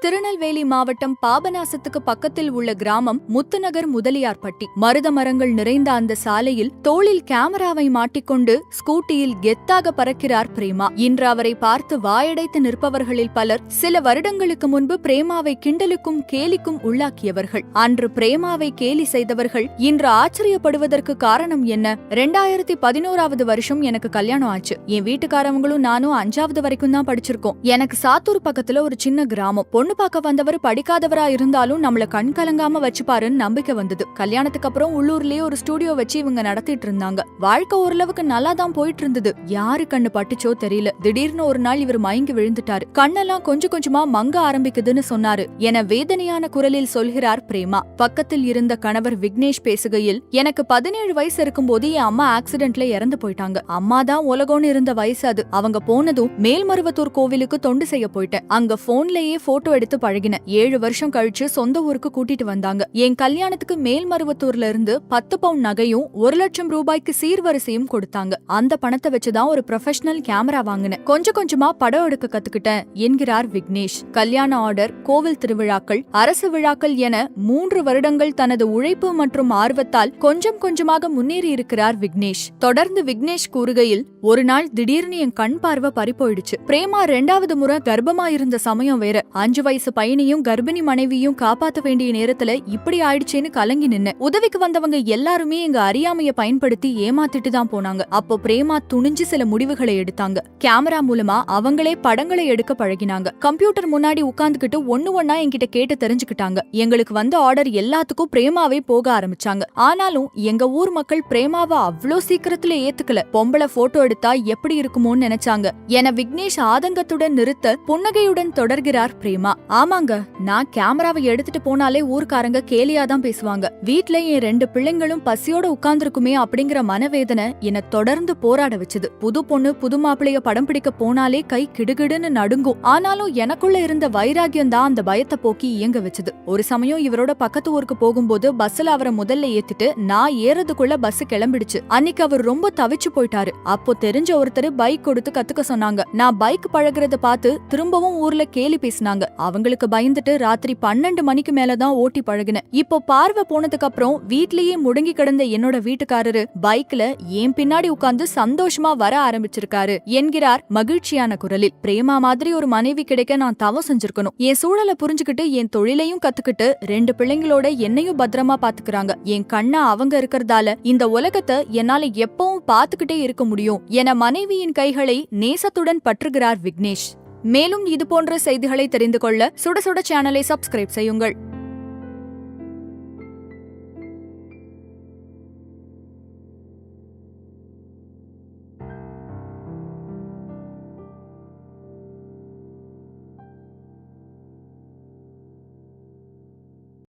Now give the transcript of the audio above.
திருநெல்வேலி மாவட்டம் பாபநாசத்துக்கு பக்கத்தில் உள்ள கிராமம் முத்துநகர் முதலியார்பட்டி. மருத மரங்கள் நிறைந்த அந்த சாலையில் தோளில் கேமராவை மாட்டிக்கொண்டு ஸ்கூட்டியில் கெத்தாக பறக்கிறார் பிரேமா. இன்று அவரை பார்த்து வாயடைத்து நிற்பவர்களில் பலர் சில வருடங்களுக்கு முன்பு பிரேமாவை கிண்டலுக்கும் கேலிக்கும் உள்ளாக்கியவர்கள். அன்று பிரேமாவை கேலி செய்தவர்கள் இன்று ஆச்சரியப்படுவதற்கு காரணம் என்ன? 2011வது வருஷம் எனக்கு கல்யாணம் ஆச்சு. என் வீட்டுக்காரவங்களும் நானும் 5வது வரைக்கும் தான் படிச்சிருக்கோம். எனக்கு சாத்தூர் பக்கத்துல ஒரு சின்ன கிராமம். பொண்ணு பார்க்க வந்தவர் படிக்காதவரா இருந்தாலும் நம்மள கண் கலங்காம வச்சுப்பாருன்னு நம்பிக்கை வந்தது. கல்யாணத்துக்கு அப்புறம் உள்ளூர்லயே ஒரு ஸ்டுடியோ வச்சு இவங்க நடத்திட்டு இருந்தாங்க. வாழ்க்கை ஓரளவுக்கு நல்லா தான் போயிட்டு இருந்தது. யாரு கண்ணு பட்டுச்சோ தெரியல. திடீர்னு ஒரு நாள் இவர் மயங்கி விழுந்துட்டாரு. கண்ணெல்லாம் கொஞ்சம் கொஞ்சமா மங்க ஆரம்பிக்குதுன்னு சொன்னாரு என வேதனையான குரலில் சொல்கிறார் பிரேமா. பக்கத்தில் இருந்த கணவர் விக்னேஷ் பேசுகையில், எனக்கு 17 வயசு இருக்கும்போது என் அம்மா ஆக்சிடென்ட்ல இறந்து போயிட்டாங்க. அம்மா தான் உலகம்னு இருந்த வயசு அது. அவங்க போனதும் மேல்மருவத்தூர் கோவிலுக்கு தொண்டு செய்ய போயிட்டேன். அங்க போன்லயே போட்டோ எடுத்து பழகினேன். 7 வருஷம் கழிச்சு சொந்த ஊருக்கு கூட்டிட்டு வந்தாங்க. என் கல்யாணத்துக்கு மேல்மருவத்தூர்ல இருந்து 10 பவுன் நகையும் 1 லட்சம் ரூபாய்க்கு சீர்வரிசையும் கொடுத்தாங்க. அந்த பணத்தை வச்சுதான் ஒரு ப்ரொஃபஷனல் கேமரா வாங்கினேன். கொஞ்சம் கொஞ்சமா படம் எடுக்க கத்துக்கிட்டேன் என்கிறார் விக்னேஷ். கல்யாண ஆர்டர், கோவில் திருவிழாக்கள், அரசு விழாக்கள் என 3 வருடங்கள் தனது உழைப்பு மற்றும் ஆர்வத்தால் கொஞ்சம் கொஞ்சமாக முன்னேறி இருக்கிறார் விக்னேஷ். தொடர்ந்து விக்னேஷ் கூறுகையில், ஒரு நாள் திடீர்னு என் கண் பார்வை பறிப்போயிடுச்சு. பிரேமா 2வது முறை கர்ப்பமா இருந்த சமயம் வேற. 5 வயசு பையனையும் கர்ப்பிணி மனைவியும் காப்பாத்த வேண்டிய நேரத்துல இப்படி ஆயிடுச்சேன்னு கலங்கி நின்னு. உதவிக்கு வந்தவங்க எல்லாருமே எங்க அறியாமைய பயன்படுத்தி ஏமாத்திட்டு தான் போனாங்க. அப்போ பிரேமா துணிஞ்சு சில முடிவுகளை எடுத்தாங்க. கேமரா மூலமா அவங்களே படங்களை எடுக்க பழகினாங்க. கம்ப்யூட்டர் முன்னாடி உட்கார்ந்துகிட்டு ஒண்ணு ஒண்ணா என்கிட்ட கேட்டு தெரிஞ்சுக்கிட்டாங்க. எங்களுக்கு வந்த ஆர்டர் எல்லாத்துக்கும் பிரேமாவே போக ஆரம்பிச்சாங்க. ஆனாலும் எங்க ஊர் மக்கள் பிரேமாவை அவ்ளோ சீக்கிரத்துல ஏத்துக்கல. பொம்பளை போட்டோ எடுத்தா எப்படி இருக்குமோன்னு நினைச்சாங்க என விக்னேஷ் ஆதங்கத்துடன் நிறுத்த புன்னகையுடன் தொடர்கிறார் பிரேமா. ஆமாங்க, நான் கேமராவை எடுத்துட்டு போனாலே ஊர்க்காரங்க கேலியாதான் பேசுவாங்க. வீட்ல என் 2 பிள்ளைங்களும் பசியோட உட்கார்ந்துருக்குமே அப்படிங்கிற மனவேதனை என்ன தொடர்ந்து போராட வச்சது. புது பொண்ணு புது மாப்பிளைய படம் பிடிக்க போனாலே கை கிடுகிடுன்னு நடுங்கும். ஆனாலும் எனக்குள்ள இருந்த வைராகியம் தான் அந்த பயத்தை போக்கி இயங்க வச்சது. ஒரு சமயம் இவரோட பக்கத்து ஊருக்கு போகும்போது பஸ்ல அவரை முதல்ல ஏத்திட்டு நான் ஏறதுக்குள்ள பஸ் கிளம்பிடுச்சு. அன்னைக்கு அவர் ரொம்ப தவிச்சு போயிட்டாரு. அப்போ தெரிஞ்ச ஒருத்தர் பைக் கொடுத்து கத்துக்க சொன்னாங்க. நான் பைக் பழகிறத பார்த்து திரும்பவும் ஊர்ல கேலி பேசினாங்க. அவங்களுக்கு பயந்துட்டு ராத்திரி 12 மணிக்கு மேலதான் ஓட்டி பழகினேன். இப்போ பார்வை போனதுக்கு அப்புறம் வீட்லயே முடங்கி கிடந்த என்னோட வீட்டுக்காரரு பைக்ல ஏன் பின்னாடி உட்கார்ந்து சந்தோஷமா வர ஆரம்பிச்சிருக்காரு என்கிறார் மகிழ்ச்சியான குரலில். பிரேமா மாதிரி ஒரு மனைவி கிடைக்க நான் தவம் செஞ்சிருக்கணும். என் சூழலை புரிஞ்சுக்கிட்டு என் தொழிலையும் கத்துக்கிட்டு 2 பிள்ளைங்களோட என்னையும் பத்திரமா பாத்துக்கிறாங்க. என் கண்ணா அவங்க இருக்கிறதால இந்த உலகத்தை என்னால எப்பவும் பாத்துக்கிட்டே இருக்க முடியும் என மனைவியின் கைகளை நேசத்துடன் பற்றுகிறார் விக்னேஷ். மேலும் இதுபோன்ற செய்திகளை தெரிந்து கொள்ள சுட சுட சேனலை சப்ஸ்கிரைப் செய்யுங்கள்.